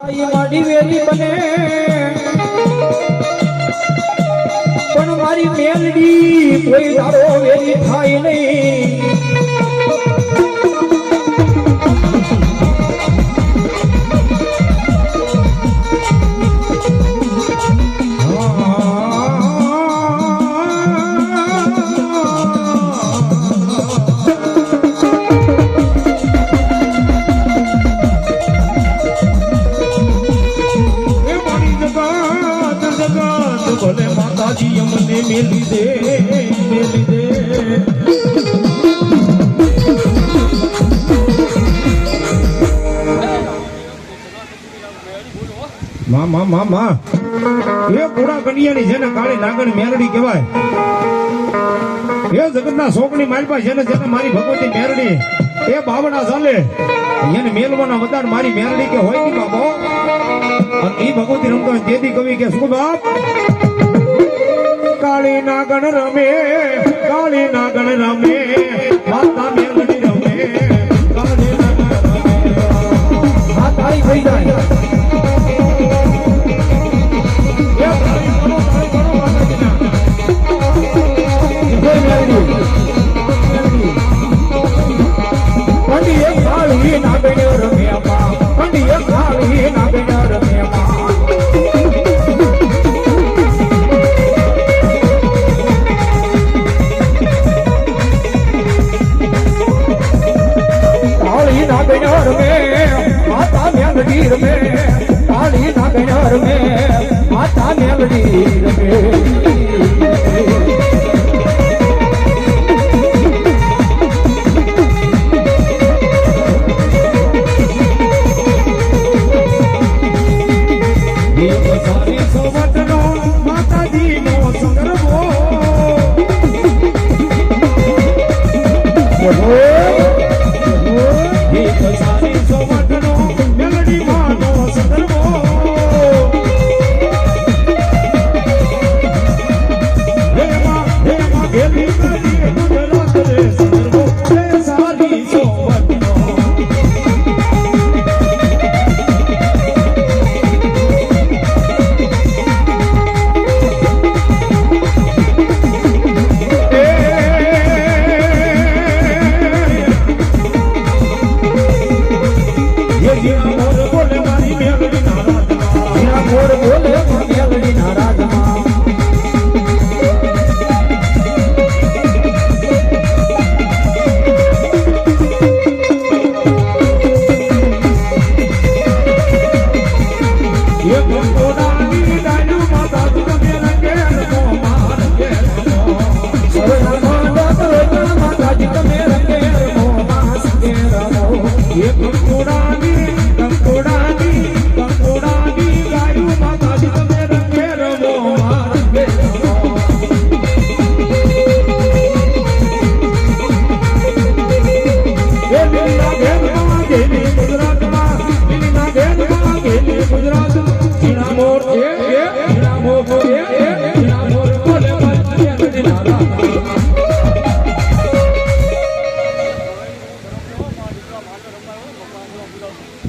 મારી વેરી બને પણ મારી મેલડી કોઈ દાડો વેરી થાય નહીં. ભલે માતાજી અમને મેલી દે મેલી દે. માં એ પૂરા કન્યાની છે ને કાળી નાગણ મેરડી કહેવાય. એ જગતના શોકની માલપા છે ને જેને મારી ભગવતી મેરડી એ બાવડા ચાલે એને મેલવાના વદાડ મારી મેરડી કે હોય ની બાબો. અને એ ભગવતી રમતો તેથી કવિ કે શું બાપ કાળી નાગણ રમે માતા મેલડી રમે કાળી નાગણ રમે. હા તાળી થઈ જાય. પંડીએ કાળી નાગણ રમ્યા પંડીએ કાળી નાગણ રમ્યા. માતા મેલડી રમે કાળી નાગણ રમે માતા મેલડી રમે.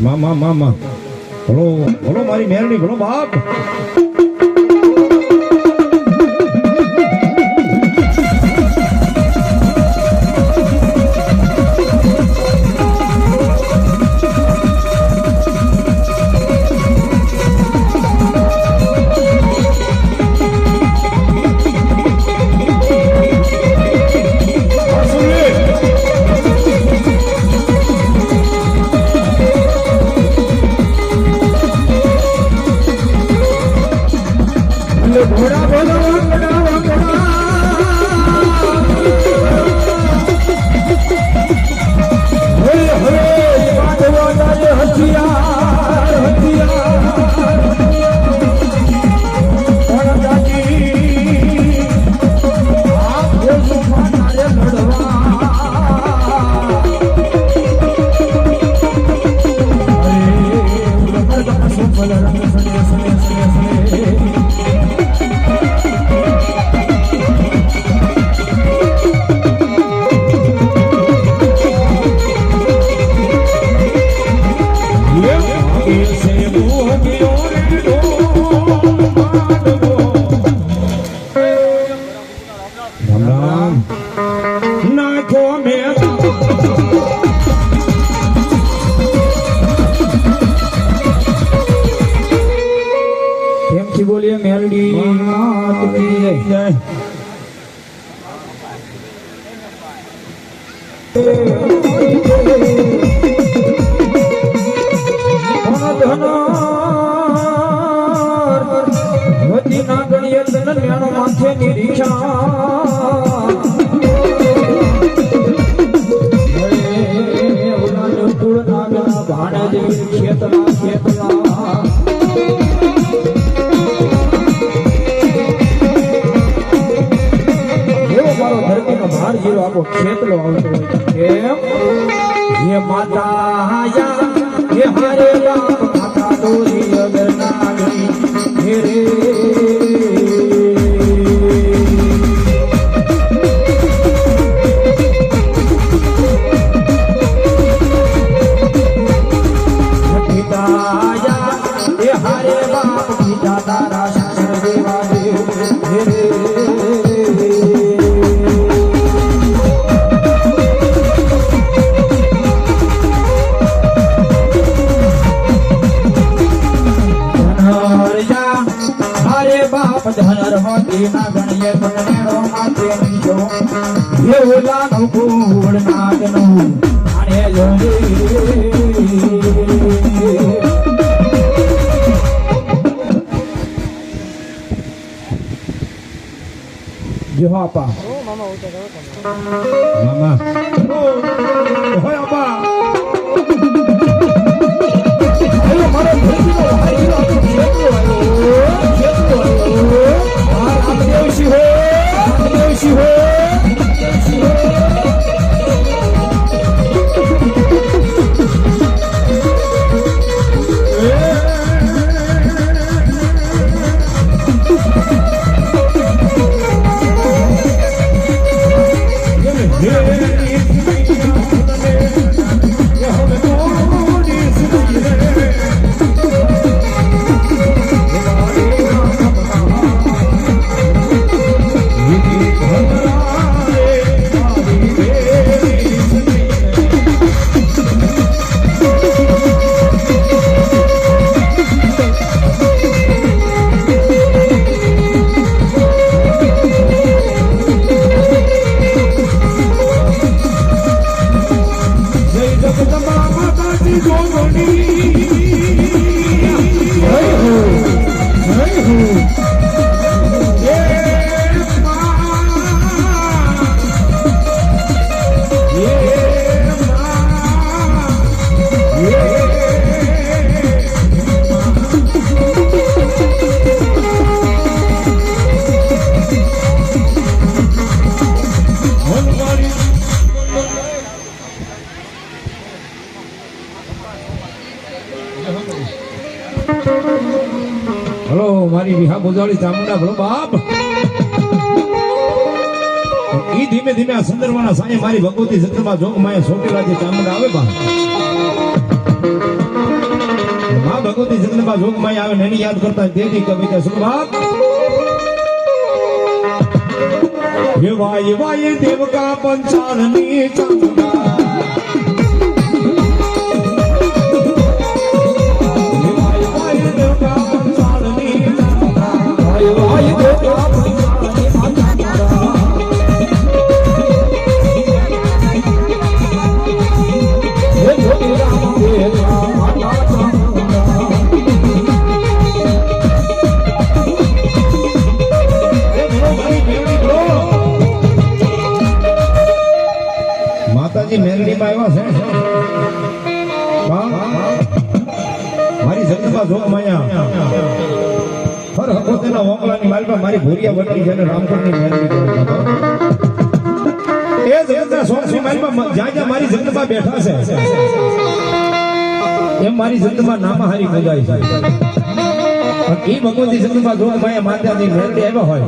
મામા બોલો બોલો મારી મેરડી બોલો બાપ. ઘોડા બોલીએ મેલડી માત કી જય. વતી ના ગણીએ તન નેણો માથે ની રીક્ષા કુળ નાગના ભાણે દેવી ખેતલા ખેતલા એવો મારો ધરતીનો ભાર જીરો આખો ખેતલો આવતો હોય કેમ હે માતા આયા હે હારે બાપ માતા દોરી અગર નાગણી હે રે ધનર હોતી ના ગણીએ ગણેણો માથે નીચો હે ઓલાનો કુળ નાગનું આણે જો આપા મામા હોય આપા મારો ધરતીનો ભાઈ ખેતલો હલો મારી વિહા બોજાળી ચામુંડા ભલો બાપ ઈ ધીમે ધીમે આ સુંદરવાના સાંજે મારી ભગવતી જગતમાં જોગ માયા સોટેલા જે ચામુંડા આવે બા માં ભગવતી જગતમાં જોગ માયા આવે ને એની યાદ કરતા દેવી કવિતા સુન બાપ હે વાય વાય દેવકા પંચાળની ચામુંડા માતાજી મેલડીમાં આવ્યા છે મારી જગતમાં જોગ માયા હર હકોતેના ઓકલાની માલમાં મારી ભોરિયા વટલી છે રામકોટની મેલડી એ જગતના સોળસી માલમાં જ્યાં જ્યાં મારી જગતમાં બેઠા છે એમ મારી જગતમાં નામહારી પૂજાય છે એ ભગવતી જગતમાં જોગ માયા માતાજી મેલડી આવ્યા હોય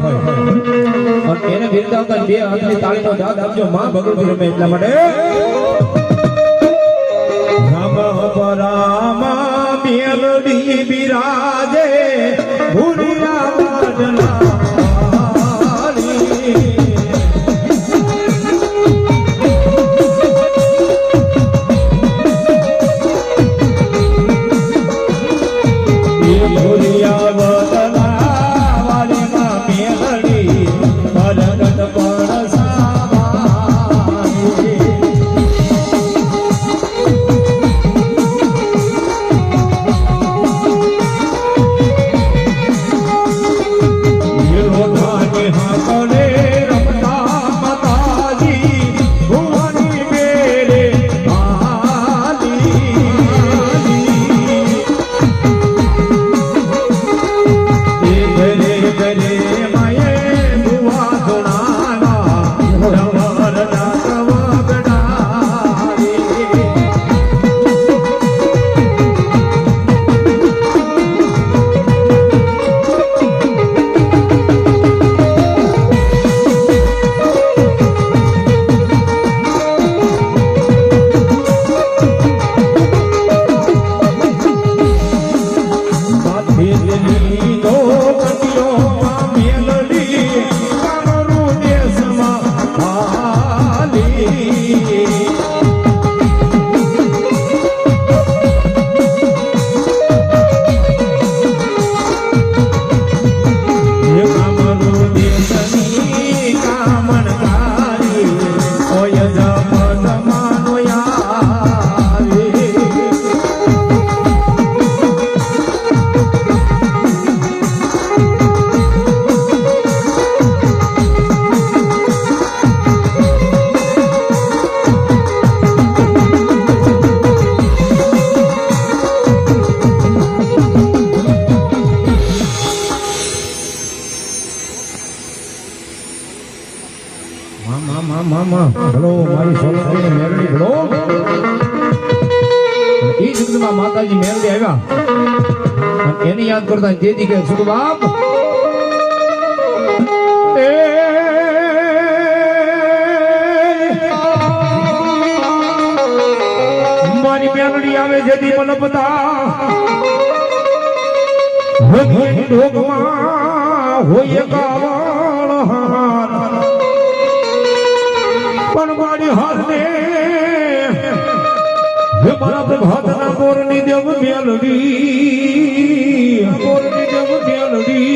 અને એને બિરદાવતા બે હાથની તાળીનો દાદ આપજો માં ભગવતી રમે એટલા માટે રામ પરામા મેલડી બિરાજે ભૂરિયા વાદલા ભૂરિયા વાદલા માં ભલો મારી સોલંકીની મેરડી ભલો ઈ જગતમાં માતાજી મેરડી આવ્યા અને એની યાદ કરતા તેથી કે સુખ બાપ મારી મેરડી આવે જેથી મને બતા હોય કાવળ પણ મારી હારને મારા પ્રભાતના કોરની દેવ મેલડી કોરની દેવ મેલડી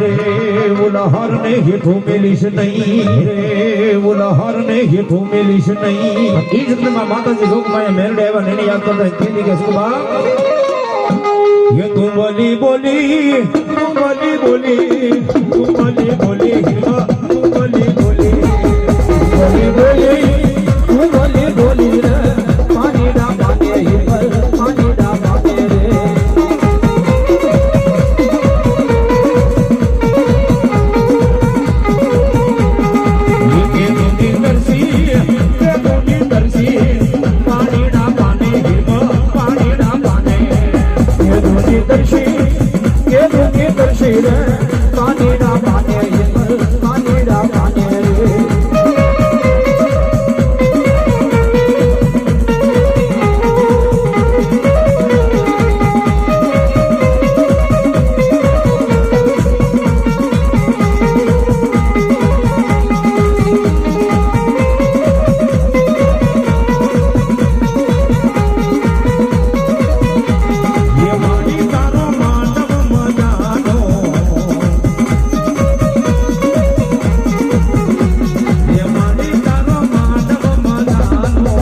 રે ઓલા હારને હેઠું મેલીશ નહીં રે ઓલા હારને હેઠું મેલીશ નહીં ઈ જન્મમાં માતાજી લોકમાયા મેરડે આવ્યા ને એને યાદ કરતા કીધી કે શું બા ये तुम बोली बोली तुम बोली बोली तुम बोली बोली हिमा तुम बोली बोली बोली बोली તું બોલી બોલી રે પાણી ડા પાકે હિમર પાણી ડા પાકે રે ये तुमनी दर्शी पानी ना पाने हिमा पानी ना पाने દર્શી કે દુઃખી દર્શી રે પાણી ડા પાકે હિમર પાણી ડા પાકે રે ये मानी तारो मानव मजानो ये मानी तारो मानव मजानो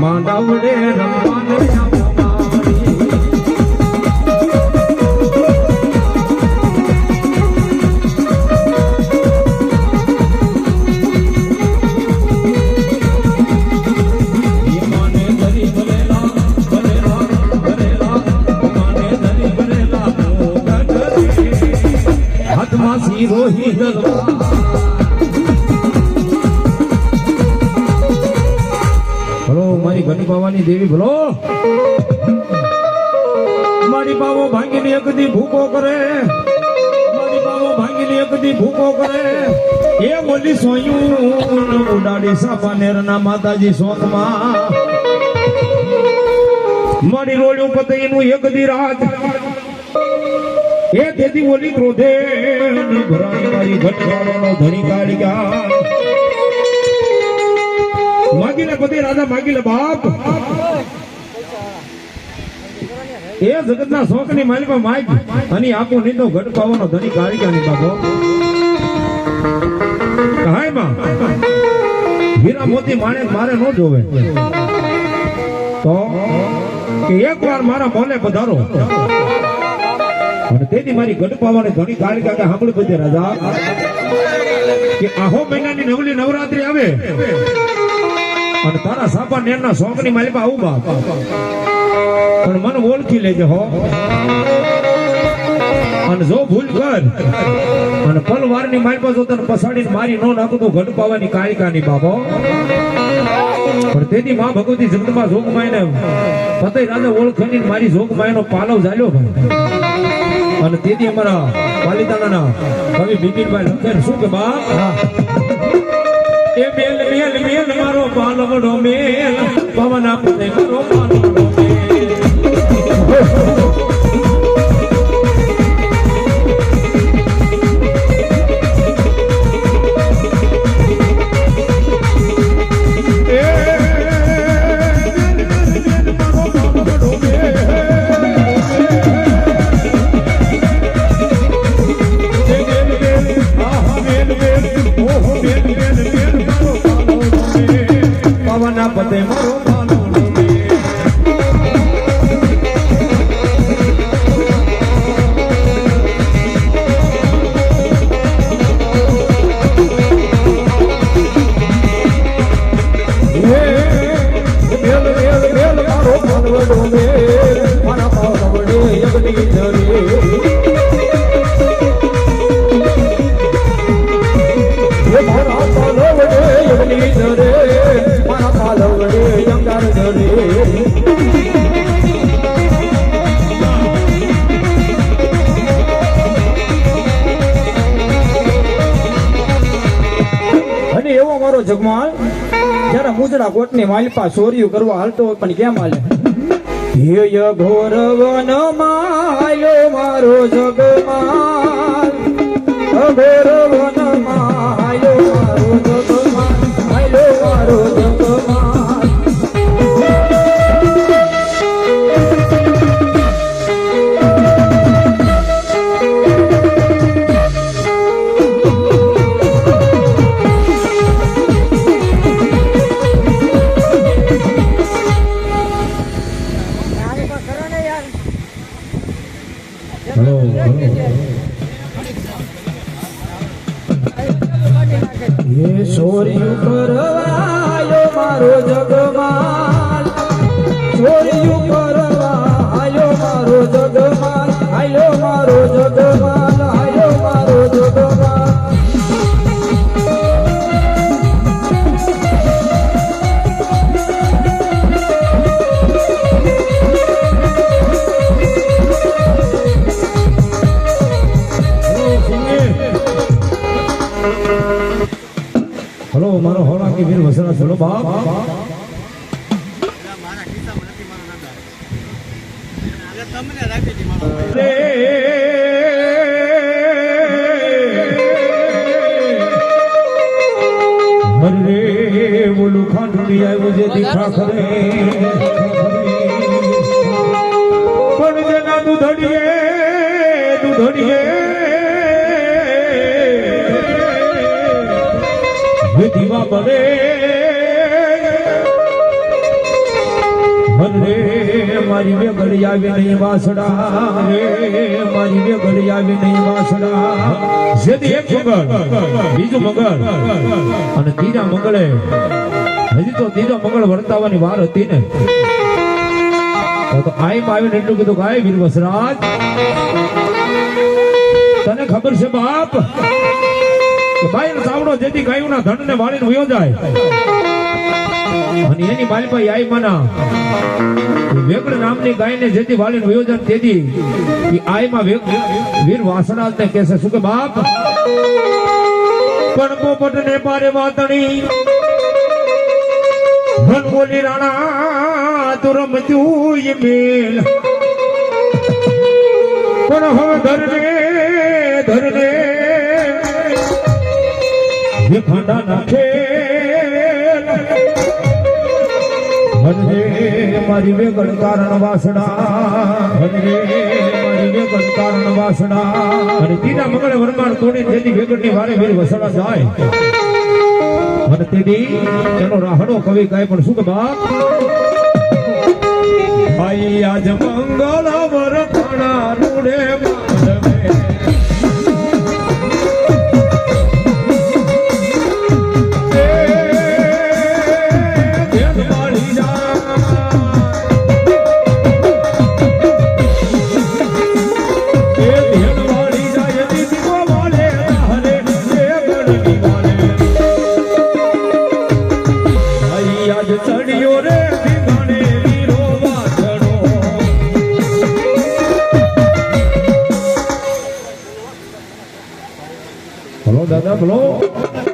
मांडवड़े रंगाने मारी ये माने धरी भलेला भलेला भलेला माने धरी भलेला हाथમાં શીરો હિરવા ભલો મારી ઘણી બાવાની દેવી ભલો મારી બાવો ભાંગીને એકદી ભૂકો કરે મારી બાવો ભાંગીને એકદી ભૂકો કરે એ બોલી સોયું ઉડાડી સાપા નેરના માતાજી શોકમાં મારી રોળ્યું પતઈનું એકદી રાત એ તેથી બોલી ક્રોધે ભરાણી મારી ઘટવાનો ધણી કાઢી ગયા માગીલે પતિ રાજા માગીલે બાપ એ જગતના શોકની માલિકા માગ અને આપો નીતો ઘટ પાવાનો ધણી કાઢી ગયા ની બાપો હાય માં હીરા મોતી માણેક મારે ન જોવે તો કે એકવાર મારા મોલે પધારો અને તેથી મારી ગઢ પાવાની ઘણી કાળી કાકા સાંભળી પછી રાજા કે આહો મહિનાની નવલી નવરાત્રી આવે અને તારા સાપા નેરના શોખની માલિકા આવું બાપ પણ મને ઓળખી લેજે હો અને જો ભૂલ કર અને પલવારની માલિકા જો તને પસાડીને મારી નો નાખું તો ગઢ પાવાની કાળિકાની બાપો પણ તેથી માં ભગવતી જગતમાં જોગમાઈને પતઈ રાજા ઓળખીને મારી જોગમાઈનો પાલવ ઝાલ્યો ભાઈ અને તેથી અમારા પાલિતાણાના કવિ બિપિનભાઈ લખે શું કે બાપ એ મેલ મેલ મેલ મારો પાલવડો મેલ પવન આપને મારો પાલવડો મેલ પતે મારો પાલવડો મેલ જગમાલ જરા મુજડા કોટની માલપા ચોર્યું કરવા હાલતો હોય પણ કેમ હાલે હેય ઘોર વનમાં આયો મારો જગમાલ અઘોર વનમાં આયો મારો જગમાલ આયો મારો જગમાલ હલો હે ચોર્યું કરવાયો મારો જગમાલ ચોર્યું કરવાયો મારો જગમાલ આયો મારો જગમાલ આયો મારો જગમાલ હલો મારો હોળાકી વીર વસરા ચલો બાપ હરે બોલું ખાંડુડી આવ્યું જે દીખા ખરે પણ જેના દૂધડીએ દીવા બને મને મારી બે ગળી આવી નહીં વાસડા રે મારી બે ગળી આવી નહીં વાસડા જેથી એક મંગળ બીજું મંગળ અને ત્રીજા મંગળે હજી તો ત્રીજો મંગળ વર્તાવાની વાર હતી ને તો આઈમાં આવીને એટલું કીધું કે આય વીર વસરાજ તને ખબર છે બાપ ભાઈ નો સાવડો જેથી ગાયું ના ધન ને વાળીને વયો જાય અને એની માલપાઈ આઈ માના વેગડ નામની ગાયને જેથી વાળીને વયો જાય તેથી એ આઈમાં વીર વાસણા ને કહેશે શું કે બાપ પણ પોપટ ને પારે વાતણી ધન બોલી રાણા તું રમતું એ મેલ પણ હવે ધરને ये खांडा नाखे हरे मारी वे गण कारण वासना हरे मारी वे गण कारण वासना અને તીના મંગળે વરમાર તોડી જેની વેગડની વારે વીર વસડા જાય અને તેદી એનો રાહડો કવિ ગાય પણ શું કે બાપ ભાઈ આજ મંગળ વરખાણા રૂડે માધવે દાદા બોલો